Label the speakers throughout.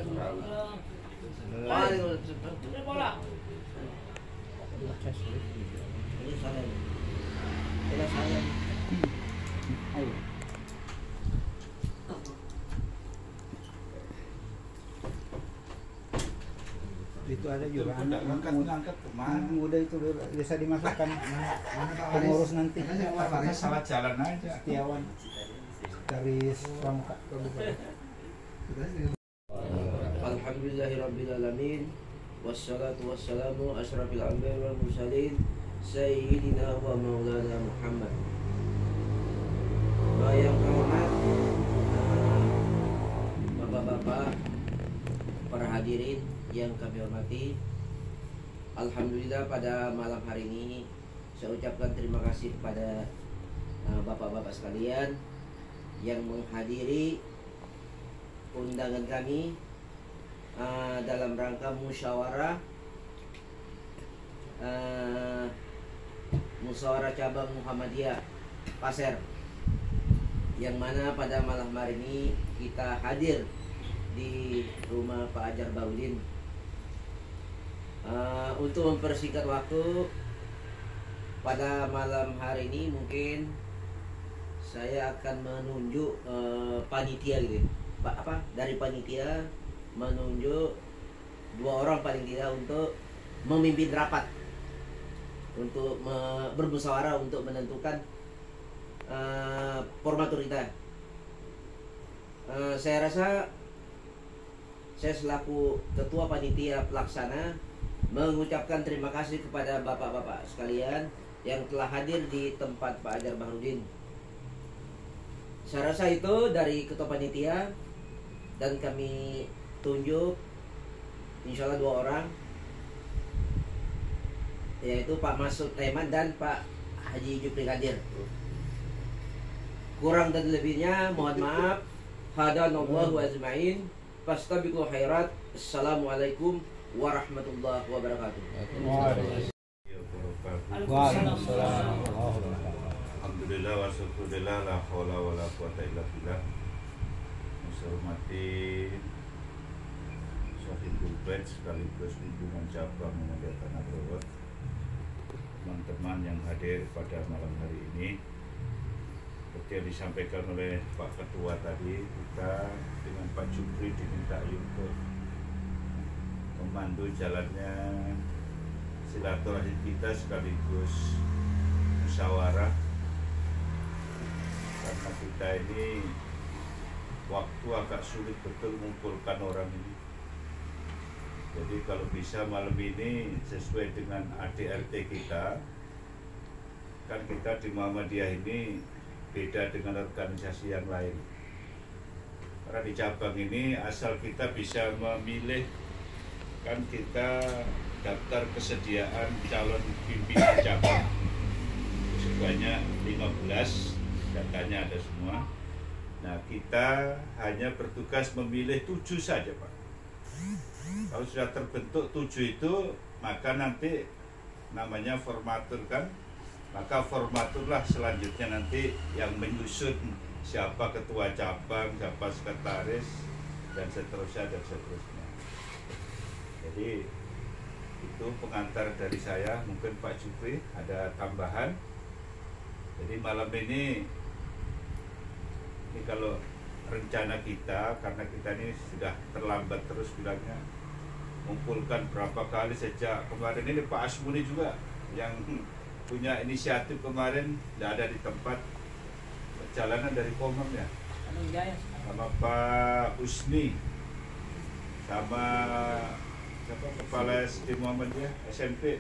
Speaker 1: Itu ada juga anak ngangkat muda itu bisa dimasukkan pengurus nanti.
Speaker 2: Salah jalan aja.
Speaker 1: Setiawan dari Pramuka.
Speaker 3: Alhamdulillahirabbil alamin wassalatu wassalamu asyrafil anbiya'i wal mursalin sayyidina wa maulana Muhammad. Yang terhormat Bapak-bapak, para hadirin yang kami hormati, alhamdulillah pada malam hari ini saya ucapkan terima kasih kepada bapak-bapak sekalian yang menghadiri undangan kami dalam rangka musyawarah cabang Muhammadiyah Pasir, yang mana pada malam hari ini kita hadir di rumah Pak Ajar Bahrudin. Untuk mempersingkat waktu, pada malam hari ini mungkin saya akan menunjuk panitia gitu, dari panitia menunjuk 2 orang paling tidak untuk memimpin rapat, untuk bermusyawarah untuk menentukan formatur kita. Saya rasa saya selaku ketua panitia pelaksana mengucapkan terima kasih kepada bapak-bapak sekalian yang telah hadir di tempat Pak Ajar Bahrudin. Saya rasa itu dari ketua panitia, dan kami tunjuk insya Allah 2 orang, yaitu Pak Masud Rehman dan Pak Haji Jupri Kadir. Kurang dan lebihnya mohon maaf. Hadanallahu ajma'in. Fastabiqul khairat. Assalamualaikum warahmatullahi wabarakatuh.
Speaker 2: Alhamdulillah wa syukurillah la haula wa la quwata illa billah. Hormati Sahibul Bait sekaligus lingkungan cabang Muhammadiyah Tanah Browot, teman-teman yang hadir pada malam hari ini. Seperti yang disampaikan oleh Pak Ketua tadi, kita dengan Pak Jupri diminta untuk memandu jalannya silaturahim kita sekaligus musyawarah, karena kita ini waktu agak sulit betul mengumpulkan orang ini. Jadi kalau bisa malam ini sesuai dengan ADRT kita, kan kita di Muhammadiyah ini beda dengan organisasi yang lain. Karena di cabang ini asal kita bisa memilih, kan kita daftar kesediaan calon pimpinan cabang sebanyak 15, datanya ada semua. Nah, kita hanya bertugas memilih 7 saja, Pak. Kalau sudah terbentuk 7 itu, maka nanti namanya formatur kan, maka formaturlah selanjutnya nanti yang menyusun siapa ketua cabang, siapa sekretaris, dan seterusnya dan seterusnya. Jadi itu pengantar dari saya. Mungkin Pak Jupri ada tambahan. Jadi malam ini kalau rencana kita, karena kita ini sudah terlambat terus bilangnya, mengumpulkan berapa kali sejak kemarin ini. Pak Asmuni juga yang punya inisiatif kemarin, tidak ada di tempat, perjalanan dari Komang ya, sama Pak Usni, sama siapa, Kepala SD Muhammadiyah SMP.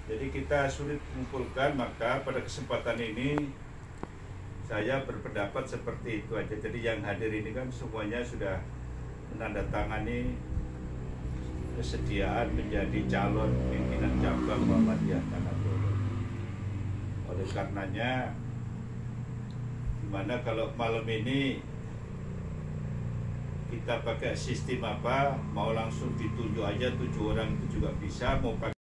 Speaker 2: Jadi kita sulit mengumpulkan, maka pada kesempatan ini saya berpendapat seperti itu aja. Jadi yang hadir ini kan semuanya sudah menandatangani kesediaan menjadi calon pimpinan cabang Muhammadiyah Tanah Browot. Oleh karenanya, gimana kalau malam ini kita pakai sistem apa? Mau langsung ditunjuk aja 7 orang itu juga bisa, mau pakai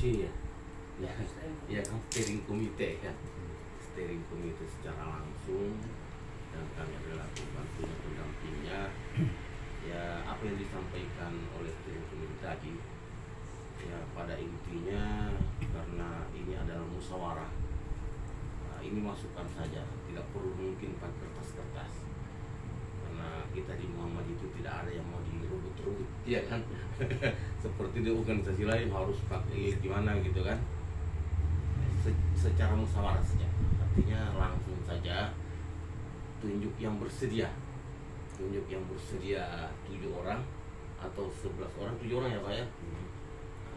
Speaker 4: STC ya. Ya kan steering komite kan. Steering komite secara langsung, dan kami adalah pembantunya, pendampingnya. Ya apa yang disampaikan oleh steering komite tadi, ya pada intinya karena ini adalah musyawarah, nah, ini masukan saja, tidak perlu mungkin pakai kertas-kertas, karena kita di Muhammad itu tidak ada yang mau dirubut-rubut, ya kan. Seperti di organisasi lain harus pakai gimana gitu kan. Secara musyawarah saja, artinya langsung saja tunjuk yang bersedia 7 orang atau 11 orang, 7 orang ya Pak ya.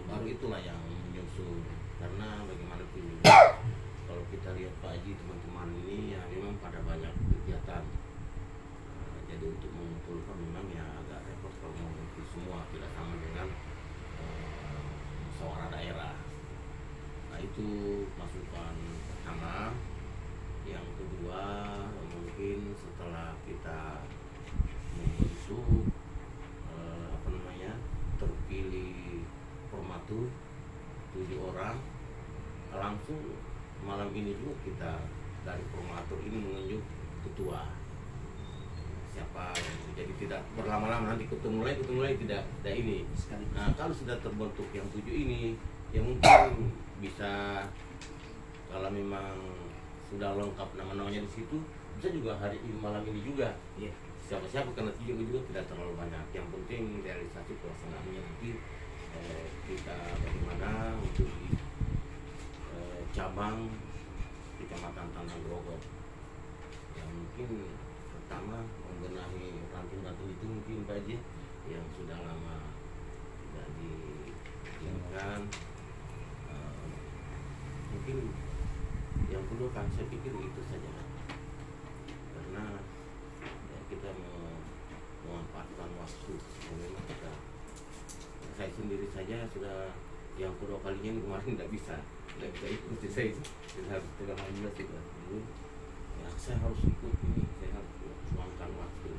Speaker 4: Baru itulah yang menyusul, karena bagaimanapun juga kalau kita lihat Pak Haji, teman-teman ini ya memang pada banyak kegiatan. Jadi untuk mengumpulkan memang ya agak repot kalau mengumpul semua, tidak sama dengan musyawarah daerah. Nah itu masukan pertama. Yang kedua, mungkin setelah kita membentuk terpilih formatur 7 orang, langsung malam ini juga kita dari formatur ini menunjuk ketua siapa, jadi tidak berlama-lama nanti ketemu lagi tidak ini. Nah kalau sudah terbentuk yang 7 ini, ya mungkin bisa, kalau memang sudah lengkap nama-namanya di situ, bisa juga hari ini malam ini juga. Siapa-siapa, karena juga tidak terlalu banyak. Yang penting realisasi pelaksanaannya nanti kita bagaimana untuk di cabang Kecamatan Tanah Grogol. Yang mungkin pertama membenahi ranting-ranting itu mungkin Pak Haji yang sudah lama tidak dilakukan. Mungkin yang kedua kan saya pikir itu saja, karena ya, kita memanfaatkan waktu. Memang saya sendiri saja sudah yang kedua kalinya kemarin tidak bisa ikuti, saya harus tengah 15 juga dulu. Ya, saya harus ikut ini, saya harus luangkan waktu,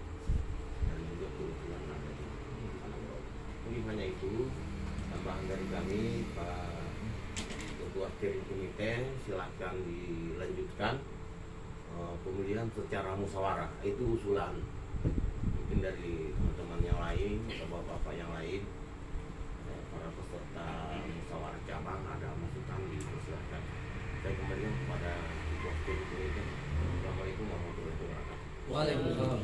Speaker 4: dan juga kebetulan ada di Tanah Grogol. Mungkin hanya itu tambahan dari kami, Pak Ketua Steering Komite, silakan dilanjutkan pemilihan secara musyawarah. Itu usulan mungkin dari teman-teman yang lain atau bapak-bapak yang lain, para peserta musyawarah cabang ada masukan, dipersilakan. Saya kembalikan kepada Ketua Steering Komite. Assalamualaikum warahmatullahi wabarakatuh.
Speaker 3: Waalaikumsalam.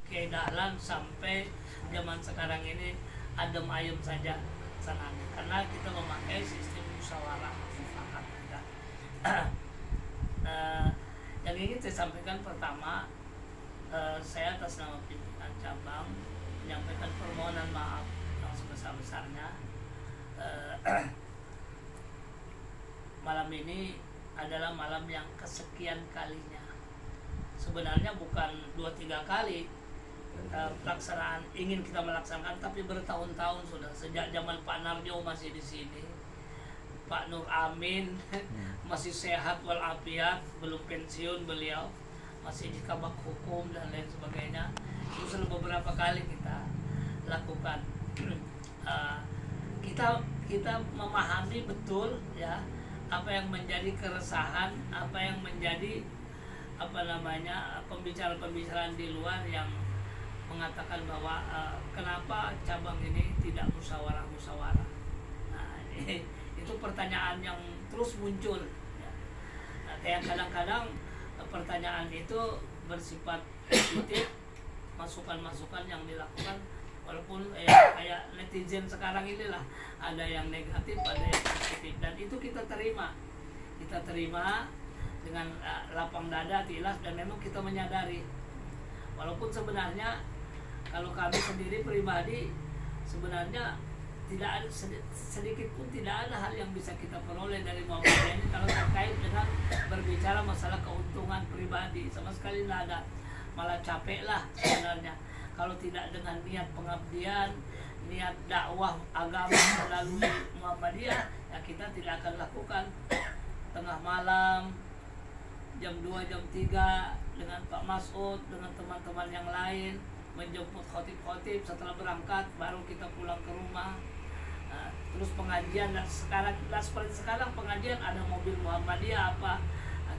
Speaker 5: Oke, dahlan sampai zaman sekarang ini adem ayem saja sananya, karena kita memakai sistem musyawarah mufakat. Yang ingin saya sampaikan pertama, saya atas nama pimpinan cabang menyampaikan permohonan maaf yang sebesar-besarnya. Malam ini adalah malam yang kesekian kalinya. Sebenarnya bukan 2-3 kali pelaksanaan ingin kita melaksanakan, tapi bertahun-tahun sudah, sejak zaman Pak Narjo masih di sini, Pak Nur Amin masih sehat walafiat, belum pensiun beliau, masih di kabak hukum dan lain sebagainya. Itu sudah beberapa kali kita lakukan. Kita memahami betul ya apa yang menjadi keresahan, apa yang menjadi pembicaraan-pembicaraan di luar yang mengatakan bahwa kenapa cabang ini tidak musyawarah. Nah, itu pertanyaan yang terus muncul. Ya. Nah, kayak kadang-kadang pertanyaan itu bersifat positif, masukan-masukan yang dilakukan, walaupun kayak netizen sekarang inilah, ada yang negatif, ada yang positif, dan itu kita terima dengan lapang dada, tilas, dan memang kita menyadari, walaupun sebenarnya kalau kami sendiri pribadi sebenarnya tidak ada sedikit pun tidak ada hal yang bisa kita peroleh dari Muhammadiyah ini kalau terkait dengan berbicara masalah keuntungan pribadi, sama sekali tidak ada. Malah capek lah sebenarnya kalau tidak dengan niat pengabdian, niat dakwah agama melalui Muhammadiyah, ya kita tidak akan lakukan tengah malam jam 2, jam 3 dengan Pak Mas'ud, dengan teman-teman yang lain menjemput khotib-khotib, setelah berangkat baru kita pulang ke rumah Terus pengajian, dan sekarang seperti sekarang pengajian ada mobil Muhammadiyah apa.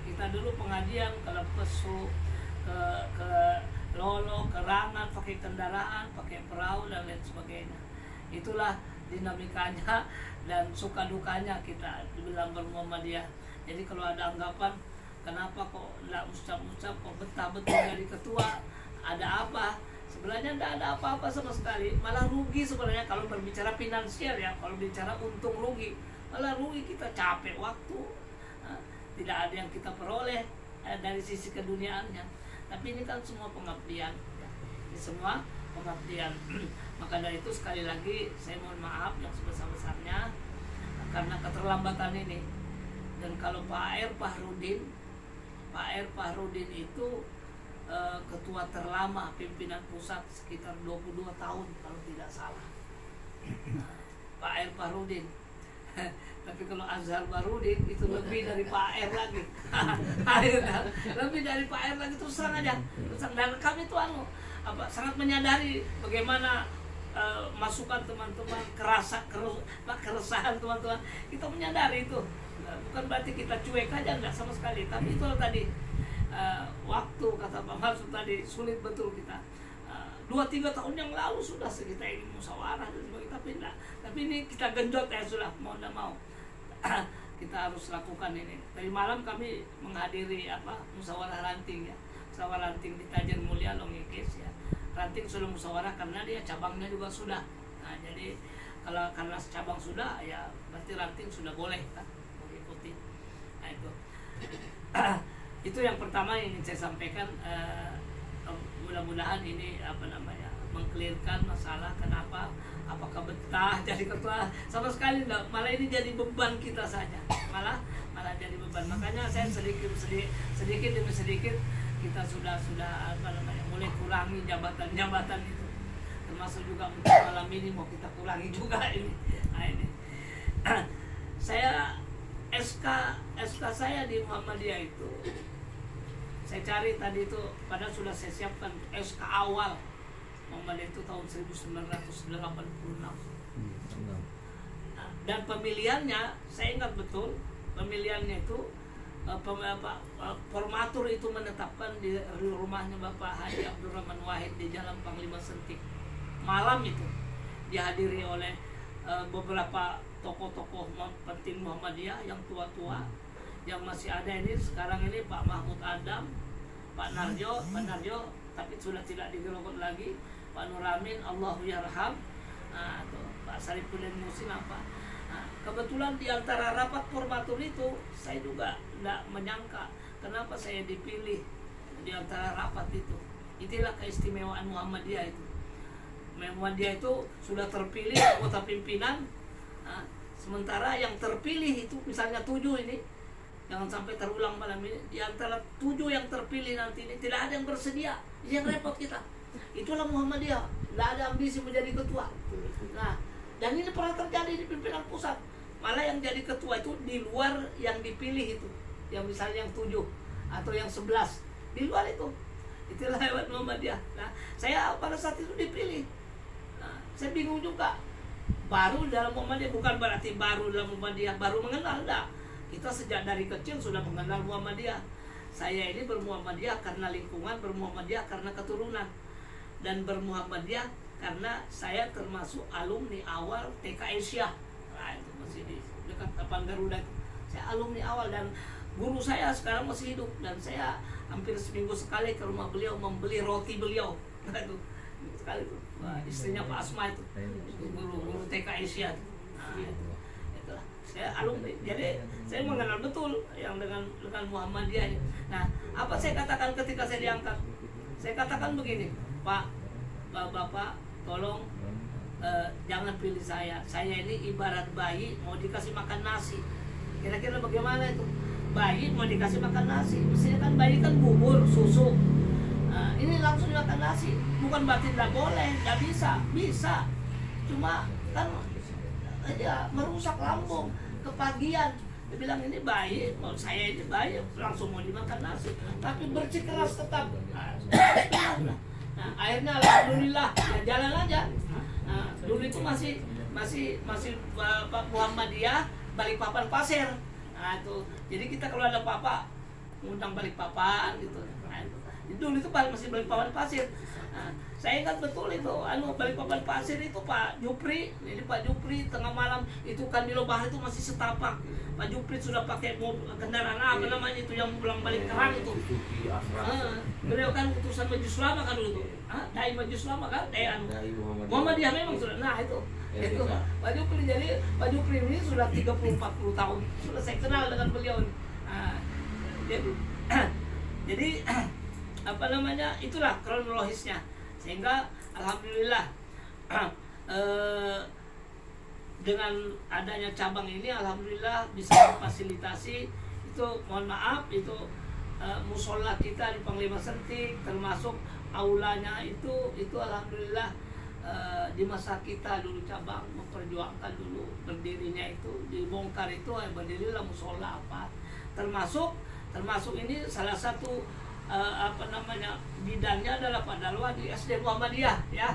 Speaker 5: Kita dulu pengajian ke Lepesu, ke Lolo, ke Rangan, pakai kendaraan, pakai perahu dan lain sebagainya. Itulah dinamikanya dan suka dukanya kita dibilang bermuhammadiyah. Jadi kalau ada anggapan kenapa kok nggak ucap-ucap, kok betah-betah jadi ketua, ada apa? Sebenarnya tidak ada apa-apa sama sekali, malah rugi sebenarnya kalau berbicara finansial ya. Kalau bicara untung rugi, malah rugi, kita capek waktu, tidak ada yang kita peroleh dari sisi keduniaannya. Tapi ini kan semua pengabdian ya. Ini semua pengabdian. Maka dari itu sekali lagi saya mohon maaf yang sebesar-besarnya karena keterlambatan ini. Dan kalau Pak R. Fahrudin itu ketua terlama pimpinan pusat sekitar 22 tahun kalau tidak salah. Pak R. Fahrudin. Tapi kalau Azhar Barudin itu lebih dari Pak R lagi. Lebih dari Pak R lagi, terus terang aja. Dan kami itu sangat menyadari bagaimana masukan teman-teman, keresahan teman-teman. Kita menyadari itu. Bukan berarti kita cuek aja, enggak sama sekali. Tapi itu tadi waktu kata Pak Marsud tadi sulit betul kita. 2-3 tahun yang lalu sudah kita ini musyawarah dan sebagainya, tapi enggak. Tapi ini kita genjot ya sudah mau enggak mau. Kita harus lakukan ini. Tadi malam kami menghadiri musyawarah ranting ya. Musyawarah ranting di Tajen Mulia Longikis ya. Ranting sudah musyawarah karena dia cabangnya juga sudah. Nah, jadi kalau karena cabang sudah ya berarti ranting sudah boleh kan mengikuti. Nah, itu. Itu yang pertama yang ingin saya sampaikan. Mudah-mudahan ini mengklirkan masalah kenapa, apakah betah jadi ketua, sama sekali enggak, malah ini jadi beban kita saja, malah jadi beban. Makanya saya sedikit demi sedikit kita sudah mulai kurangi jabatan itu, termasuk juga untuk malam ini mau kita kurangi juga ini. Nah, ini saya SK saya di Muhammadiyah itu saya cari tadi itu, padahal sudah saya siapkan SK awal Muhammadiyah itu tahun 1986. Dan pemilihannya saya ingat betul, pemilihannya itu formatur itu menetapkan di rumahnya Bapak Haji Abdurrahman Wahid di Jalan Panglima Sentik. Malam itu dihadiri oleh beberapa tokoh-tokoh penting Muhammadiyah yang tua-tua yang masih ada ini sekarang ini, Pak Mahmud Adam, Pak Narjo, tapi sudah tidak digerogot lagi, Pak Nuramin, Allahu Yarham, Pak Sarifuddin Musin apa. Nah, kebetulan di antara rapat formatur itu saya juga tidak menyangka kenapa saya dipilih di antara rapat itu. Itulah keistimewaan Muhammadiyah itu. Muhammadiyah itu sudah terpilih anggota pimpinan, sementara yang terpilih itu misalnya 7 ini. Jangan sampai terulang malam ini. Di antara 7 yang terpilih nanti ini tidak ada yang bersedia. Ini yang repot kita. Itulah Muhammadiyah. Tidak ada ambisi menjadi ketua. Nah, dan ini pernah terjadi di pimpinan pusat. Malah yang jadi ketua itu di luar yang dipilih itu. Yang misalnya yang 7 atau yang 11. Di luar itu. Itulah hebat Muhammadiyah. Nah, saya pada saat itu dipilih. Nah, saya bingung juga. Baru dalam Muhammadiyah, bukan berarti baru dalam Muhammadiyah, baru mengenal, enggak. Kita sejak dari kecil sudah mengenal Muhammadiyah. Saya ini bermuhammadiyah karena lingkungan, bermuhammadiyah karena keturunan, dan bermuhammadiyah karena saya termasuk alumni awal TK Asia. Nah, itu masih di dekat Tapan Garuda itu. Saya alumni awal dan guru saya sekarang masih hidup dan saya hampir seminggu sekali ke rumah beliau membeli roti beliau. Nah, itu sekali itu. Wah, istrinya Pak Asma itu guru TK Asia. Nah, itu. Saya alumni, jadi saya mengenal betul yang dengan Muhammadiyah. Nah, apa saya katakan ketika saya diangkat? Saya katakan begini, Pak, Bapak, tolong jangan pilih saya. Saya ini ibarat bayi mau dikasih makan nasi. Kira-kira bagaimana itu? Bayi mau dikasih makan nasi, mestinya kan bayi kan bubur, susu. Nah, ini langsung makan nasi. Bukan berarti tidak boleh, tidak bisa. Cuma kan dia merusak lambung, kepagian. Dia bilang ini bayi, mau saya ini bayi, langsung mau dimakan nasi, tapi bersikeras tetap. Nah, akhirnya alhamdulillah ya jalan aja. Nah, dulu itu masih masih Muhammadiyah Balikpapan Pasir. Nah itu, jadi kita kalau ada apa-apa ngundang Balikpapan gitu. Nah, dulu itu masih Balikpapan Pasir. Nah, saya ingat betul itu, Balikpapan Pasir itu Pak Jupri. Jadi Pak Jupri tengah malam itu Kandilo Bahar itu masih setapak. Pak Jupri sudah pakai kendaraan apa namanya itu yang pulang balik kerang itu. Beliau kan utusan Majelis Ulama kan dulu itu. Dai Majelis Ulama kan, Dai Muhammadiyah memang sudah. Nah itu Pak Jupri. Jadi Pak Jupri ini sudah 30-40 tahun sudah saya kenal dengan beliau. Nah, jadi apa namanya, itulah kronologisnya, sehingga alhamdulillah dengan adanya cabang ini alhamdulillah bisa memfasilitasi itu. Mohon maaf itu musola kita di Panglima Sentik termasuk aulanya itu alhamdulillah di masa kita dulu cabang memperjuangkan dulu berdirinya itu, dibongkar itu berdirilah musola apa, termasuk ini salah satu bidannya adalah Pak Dalwa di SD Muhammadiyah ya.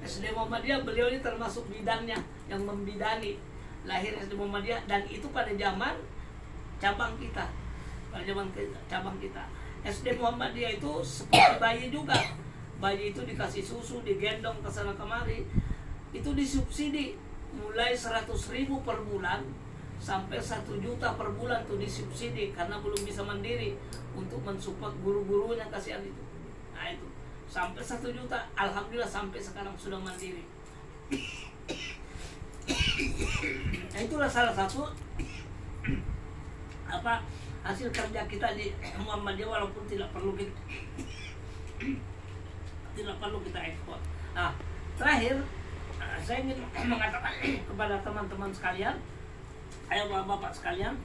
Speaker 5: SD Muhammadiyah beliau ini termasuk bidannya yang membidani lahir SD Muhammadiyah, dan itu pada zaman cabang kita. SD Muhammadiyah itu seperti bayi juga. Bayi itu dikasih susu, digendong ke sana kemari. Itu disubsidi mulai 100.000 per bulan sampai 1 juta per bulan tuh disubsidi karena belum bisa mandiri untuk mensupport guru-gurunya, kasihan itu. Nah itu sampai 1 juta, alhamdulillah sampai sekarang sudah mandiri. Nah itulah salah satu hasil kerja kita di Muhammadiyah, walaupun tidak perlu kita ekspor. Nah terakhir saya ingin mengatakan kepada teman-teman sekalian, bapak sekalian,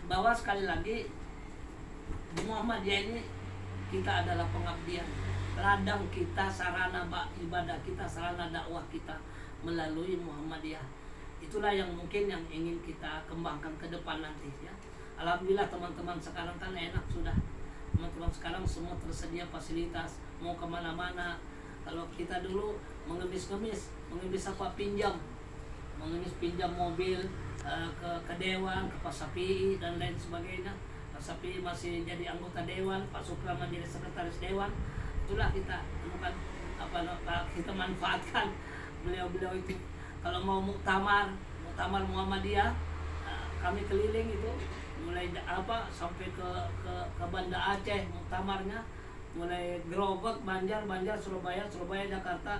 Speaker 5: bahwa sekali lagi di Muhammadiyah ini kita adalah pengabdian, ladang kita, sarana ibadah kita, sarana dakwah kita melalui Muhammadiyah. Itulah yang mungkin yang ingin kita kembangkan ke depan nanti ya. Alhamdulillah teman-teman sekarang kan enak sudah. Teman-teman sekarang semua tersedia fasilitas, mau kemana-mana. Kalau kita dulu mengemis pinjam mobil ke Dewan, ke Pak Sapi dan lain sebagainya. Pak Sapi masih jadi anggota Dewan, Pak Sukrama jadi sekretaris Dewan. Itulah kita temukan kita manfaatkan beliau itu. Kalau mau muktamar Muhammadiyah, kami keliling itu mulai sampai ke Banda Aceh muktamarnya, mulai Gerobak, Banjar, Surabaya, Jakarta,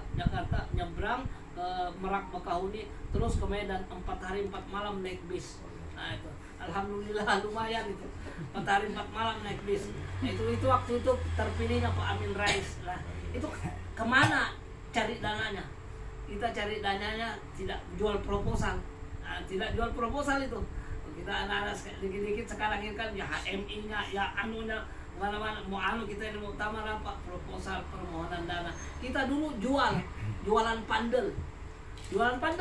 Speaker 5: nyebrang ke Merak, Bakahuni, terus ke Medan 4 hari 4 malam naik bis. Nah itu alhamdulillah lumayan itu 4 hari 4 malam naik bis. Nah, itu waktu itu terpilihnya Pak Amin Rais. Nah itu kemana cari dananya? Kita cari dananya tidak jual proposal. Nah, tidak jual proposal itu. Kita anak-anak dikit-dikit sekarang ini kan ya HMI-nya, ya anunya, mana-mana mau kita ini mau utama apa proposal permohonan dana. Kita dulu jualan pandel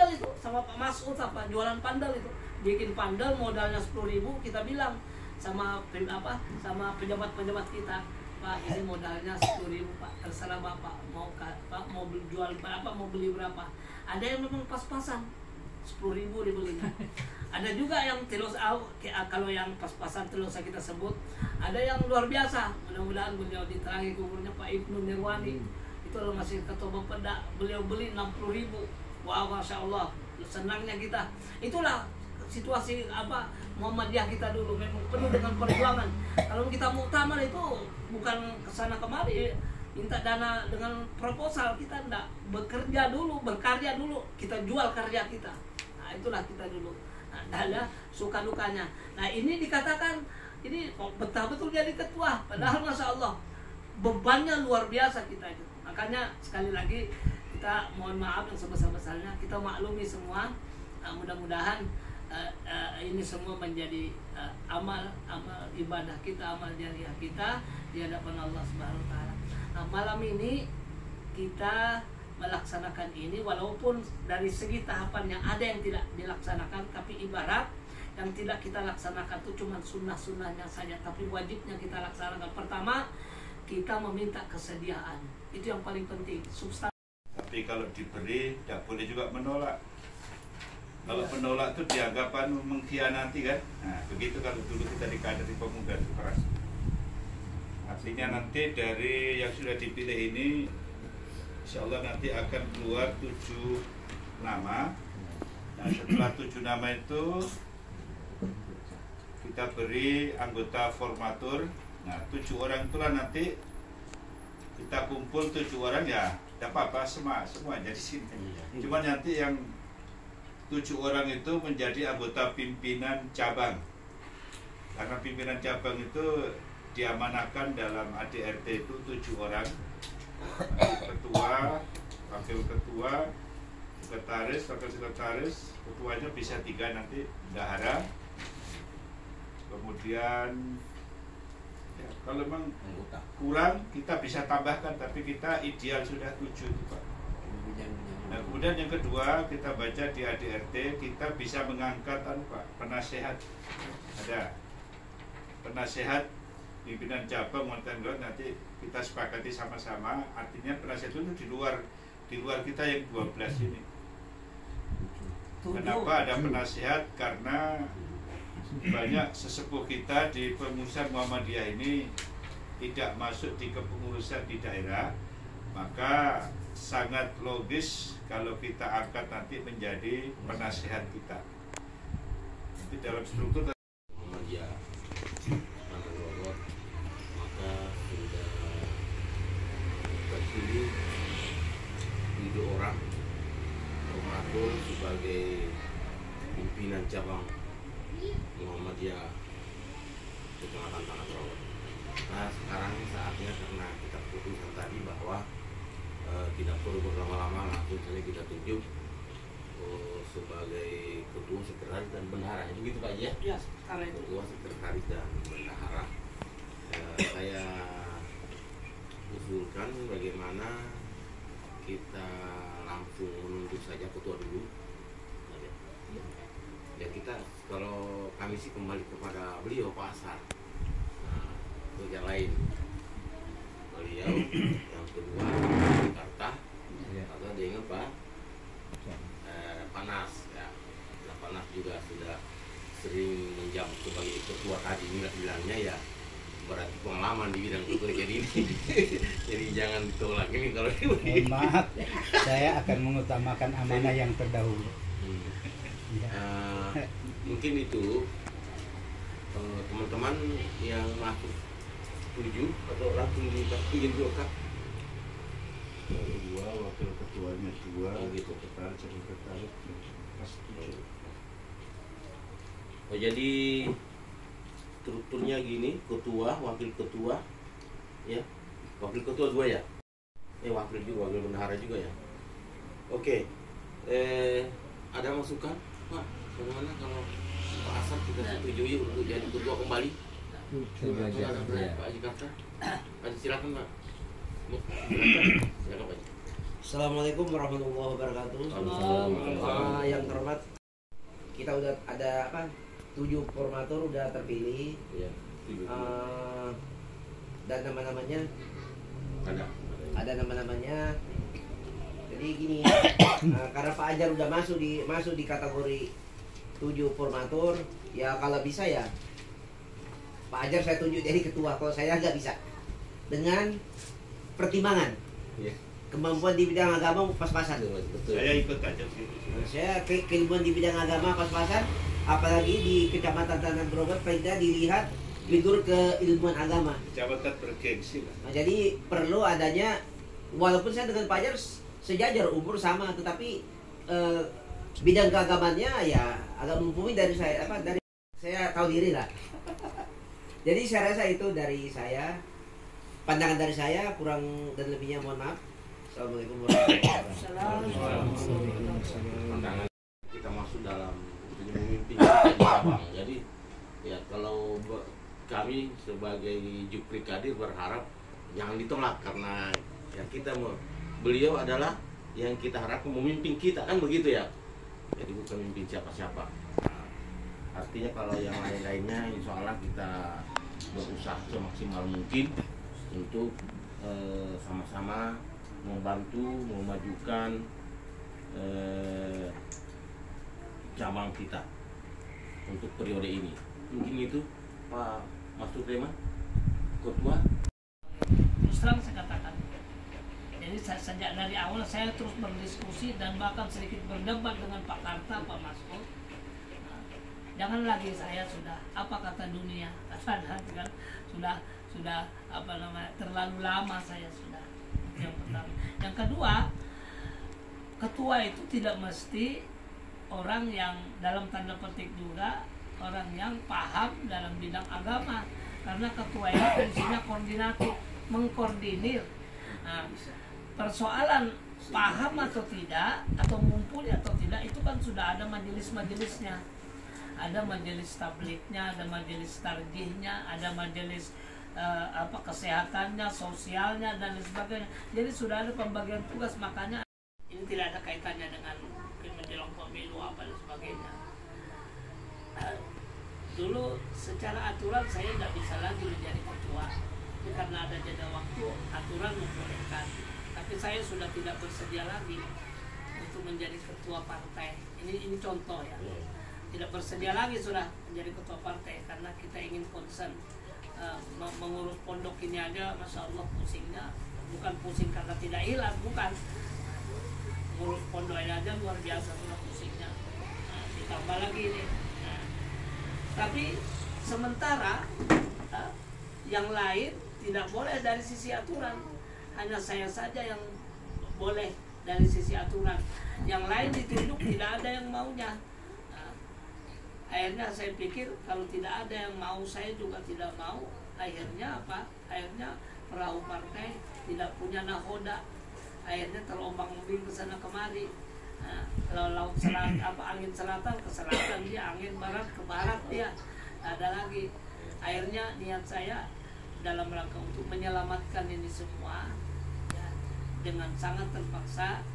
Speaker 5: itu sama Pak Mas'ud, jualan pandel itu, bikin pandel modalnya 10.000, kita bilang sama pejabat kita, Pak ini modalnya 10.000 Pak, terserah Bapak mau jual berapa, mau beli berapa. Ada yang memang pas-pasan 10.000 dibelinya. Ada juga yang kalau yang pas-pasan usah kita sebut. Ada yang luar biasa. Mudah-mudahan beliau diterangi kuburnya Pak Ibnu Nirwani. Itu masih ketua Bapeda. Beliau beli 60.000. Wah, masya Allah. Senangnya kita. Itulah situasi Muhammadiyah kita dulu. Memang penuh dengan perjuangan. Kalau kita muktamar itu bukan kesana kemari minta dana dengan proposal, kita enggak berkarya dulu, kita jual karya kita. Nah, itulah kita dulu. Ada suka dukanya. Nah ini dikatakan ini betul-betul jadi ketua, padahal masya Allah bebannya luar biasa kita itu. Makanya sekali lagi kita mohon maaf yang sebesar-besarnya, kita maklumi semua. Mudah-mudahan ini semua menjadi amal ibadah kita, amal jariah kita di hadapan Allah Subhanahu Wa Taala. Nah malam ini kita melaksanakan ini, walaupun dari segi tahapannya ada yang tidak dilaksanakan, tapi ibarat yang tidak kita laksanakan itu cuma sunnah-sunnahnya saja, tapi wajibnya kita laksanakan. Pertama, kita meminta kesediaan, itu yang paling penting, substansi.
Speaker 2: Tapi kalau diberi, tidak boleh juga menolak. Kalau penolak itu dianggapan mengkhianati kan. Nah, begitu kalau dulu kita di kader di pemuda keras. Artinya nanti dari yang sudah dipilih ini, insya Allah nanti akan keluar 7 nama. Nah, setelah 7 nama itu kita beri anggota formatur. Nah, 7 orang itulah nanti kita kumpul 7 orang ya, tidak apa-apa semua jadi sini. Cuman nanti yang 7 orang itu menjadi anggota pimpinan cabang. Karena pimpinan cabang itu diamanahkan dalam ADRT itu 7 orang. Ketua, wakil ketua, sekretaris, wakil sekretaris, ketuanya bisa 3 nanti, bendahara. Kemudian ya, kalau memang kurang kita bisa tambahkan, tapi kita ideal sudah 7 itu Pak. Nah, kemudian yang kedua kita baca di ADRT kita bisa mengangkat Pak, penasehat. Ada penasehat pimpinan cabang nanti kita sepakati sama-sama, artinya penasihat itu di luar kita yang 12 ini. Kenapa ada penasihat? Karena banyak sesepuh kita di pengurusan Muhammadiyah ini tidak masuk di kepengurusan di daerah, maka sangat logis kalau kita angkat nanti menjadi penasihat kita. Nanti dalam struktur
Speaker 4: Muhammadiyah Bogor, maka sudah terpilih 7 orang formatur sebagai pimpinan cabang Muhammadiyah Kecamatan Tanah Rowot. Nah, sekarang saatnya karena kita putuskan tadi bahwa tidak perlu berlama-lama, langsung saja kita tunjuk sebagai ketua, sekretaris dan bendahara. Begitu Pak ya?
Speaker 5: Ya, sekarang itu.
Speaker 4: Ketua, sekretaris dan bendahara. Saya usulkan bagaimana kita langsung menunjuk saja ketua dulu. Ya kita, kalau kami sih kembali kepada beliau Pak Asar. Nah, itu yang lain. Beliau yang kedua Jakarta, atau dia ingat Pak Panas ya. Nah, Panas juga sudah sering menjabat sebagai ketua tadi, bilangnya ya berarti pengalaman di bidang ketua, jadi ini jadi jangan ditolak ini kalau
Speaker 1: Mohon maaf, saya akan mengutamakan amanah yang terdahulu.
Speaker 4: Mungkin itu teman-teman yang masuk 7 atau langsung dipilih dulu Kak.
Speaker 2: 2, wakil ketuanya 2,
Speaker 4: Oh, gitu.
Speaker 2: sekretaris pas 7.
Speaker 4: Oh, jadi strukturnya gini, ketua, wakil ketua, ya, wakil ketua 2 ya, wakil juga, wakil bendahara juga ya. Oke, ada masukan Pak, bagaimana kalau Pak Asad kita setujui untuk jadi ketua kembali? Pak Haji Karta, silakan Pak. Silakan Pak.
Speaker 3: Assalamualaikum warahmatullahi wabarakatuh. Yang terhormat, kita udah ada 7 formatur udah terpilih.
Speaker 4: Ya,
Speaker 3: Dan nama-namanya ada nama-namanya. Jadi gini, karena Pak Ajar udah masuk di kategori 7 formatur, ya kalau bisa ya Pak Ajar saya tunjuk jadi ketua, kalau saya nggak bisa. Dengan pertimbangan kemampuan di bidang agama pas-pasan.
Speaker 2: Saya ikut aja sih.
Speaker 3: Saya keilmuan di bidang agama pas-pasan, apalagi di Kecamatan Tanah Rowot perintah dilihat figur keilmuan agama.
Speaker 2: Jabatan bergengsi lah.
Speaker 3: Nah, jadi perlu adanya, walaupun saya dengan Pak Ajar sejajar umur sama, tetapi bidang keagamannya ya agak mumpuni dari saya, dari saya tahu diri lah. Jadi saya rasa itu dari saya, pandangan dari saya, kurang dan lebihnya mohon maaf. Assalamualaikum warahmatullahi wabarakatuh.
Speaker 4: Pandangan kita masuk dalam memimpin cabang. Jadi ya kalau kami sebagai Jupri Kadir berharap jangan ditolak, karena ya kita beliau adalah yang kita harapkan memimpin kita, kan begitu ya. Jadi bukan memimpin siapa-siapa. Nah, artinya kalau yang lain-lainnya insya Allah kita berusaha semaksimal mungkin untuk sama-sama membantu memajukan cabang kita untuk periode ini. Mungkin itu Pak Mas Suleman, Ketua.
Speaker 5: Terus terang saya katakan, jadi sejak dari awal saya terus berdiskusi dan bahkan sedikit berdebat dengan Pak Karta, Pak Masud. Nah, jangan lagi saya sudah apa kata dunia, kata kan sudah apa namanya terlalu lama saya sudah. Yang pertama, yang kedua, ketua itu tidak mesti orang yang dalam tanda petik juga orang yang paham dalam bidang agama, karena ketua itu fungsinya koordinatif, mengkoordinir. Nah, persoalan paham atau tidak, atau mumpuni atau tidak, itu kan sudah ada majelis-majelisnya, ada majelis tabliknya, ada majelis tarjihnya, ada majelis kesehatannya, sosialnya dan lain sebagainya. Jadi sudah ada pembagian tugas, makanya ini tidak ada kaitannya dengan menjelang pemilu apa dan sebagainya. Dulu secara aturan saya tidak bisa lagi menjadi ketua, itu karena ada jeda waktu, aturan membolehkan. Tapi saya sudah tidak bersedia lagi untuk menjadi ketua partai. Ini contoh ya, tidak bersedia lagi sudah menjadi ketua partai karena kita ingin concern. Mengurus pondok ini aja, masya Allah pusingnya, bukan pusing karena tidak hilang, bukan. Mengurus pondok ini aja luar biasa sudah pusingnya. Nah, ditambah lagi ini. Nah, tapi sementara yang lain tidak boleh dari sisi aturan, hanya saya saja yang boleh dari sisi aturan. Yang lain ditunjuk tidak ada yang maunya. Akhirnya saya pikir kalau tidak ada yang mau, saya juga tidak mau. Akhirnya apa? Akhirnya perahu partai tidak punya nahoda. Akhirnya terombang-ambing ke sana kemari. Nah, kalau laut selatan, angin selatan ke selatan dia, angin barat ke barat dia. Ada lagi. Akhirnya niat saya dalam rangka untuk menyelamatkan ini semua, ya, dengan sangat terpaksa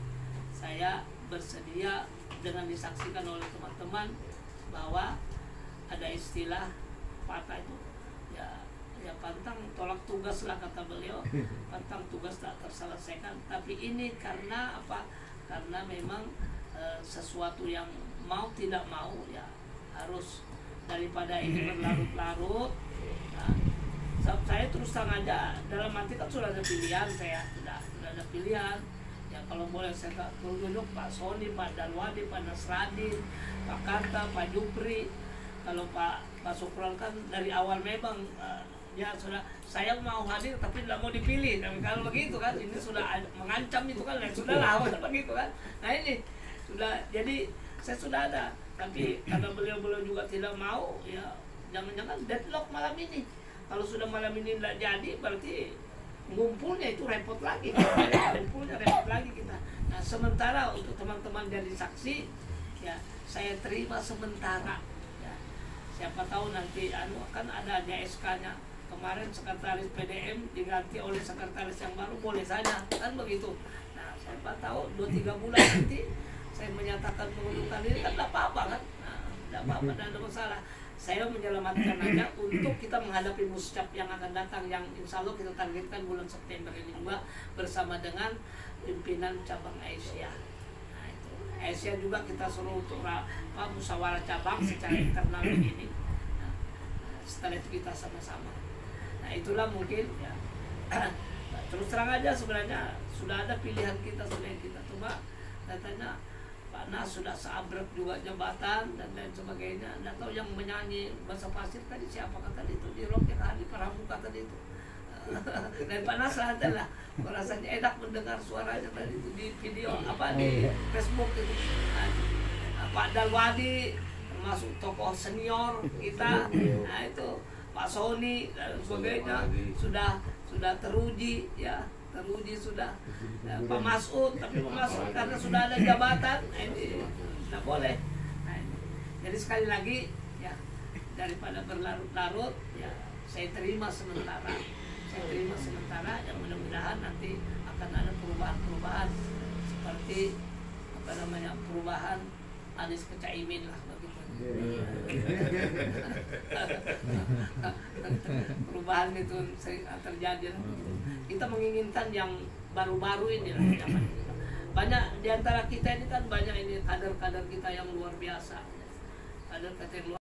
Speaker 5: saya bersedia dengan disaksikan oleh teman-teman bahwa ada istilah patah itu ya pantang tolak tugas lah kata beliau, pantang tugas tak terselesaikan. Tapi ini karena apa? Karena memang sesuatu yang mau tidak mau ya harus, daripada ini berlarut-larut. Nah, saya terus terang aja dalam arti kan sudah ada pilihan, saya sudah ada pilihan. Ya kalau boleh saya tunjuk Pak Soni, Pak Dalwadi, Pak Nasradin, Pak Karta, Pak Jupri. Kalau Pak Sukron kan dari awal memang ya sudah, saya mau hadir tapi tidak mau dipilih. Dan kalau begitu kan ini sudah mengancam itu kan, sudah lah begitu kan. Nah ini sudah, jadi saya sudah ada, tapi karena beliau juga tidak mau, ya jangan-jangan deadlock malam ini. Kalau sudah malam ini tidak jadi, berarti ngumpulnya itu repot lagi, ngumpulnya repot lagi kita. Nah sementara untuk teman-teman jadi saksi, ya saya terima sementara. Ya, siapa tahu nanti kan ada aja SK-nya. Kemarin sekretaris PDM diganti oleh sekretaris yang baru, boleh saja kan begitu. Nah siapa tahu 2-3 bulan nanti saya menyatakan mengundurkan diri, kan tidak apa-apa kan? Nah, tidak apa-apa, tidak ada masalah. Saya menyelamatkan aja untuk kita menghadapi muscap yang akan datang, yang insya Allah kita targetkan bulan September ini juga bersama dengan pimpinan cabang Asia. Nah itu Asia juga kita suruh untuk musyawarah cabang secara internal ini. Nah, setelah itu kita sama-sama. Nah itulah mungkin ya. Terus terang aja sebenarnya sudah ada pilihan kita selain kita, coba katanya Pak Nas sudah seabrek juga jabatan dan lain sebagainya. Nggak tahu yang menyanyi bahasa pasir tadi siapa kata itu di rock yang hari Pramuka tadi itu. Dan Pak Nas lah, rasanya enak mendengar suaranya tadi itu di video apa di Facebook itu. Nah, Pak Dalwadi termasuk tokoh senior kita. Nah itu Pak Soni dan sebagainya sudah teruji ya. Teruji sudah ya, Pak Masud, tapi Pak Masud karena sudah ada jabatan, ini tidak boleh. Nah, jadi sekali lagi ya, daripada berlarut-larut ya saya terima sementara, yang mudah-mudahan nanti akan ada perubahan-perubahan seperti apa namanya, perubahan Anies ke Caimin lah begitu. Perubahan itu sering terjadi. Kita menginginkan yang baru-baru ini lah, banyak di antara kita ini kan banyak ini kader-kader kita yang luar biasa, kader-kader yang luar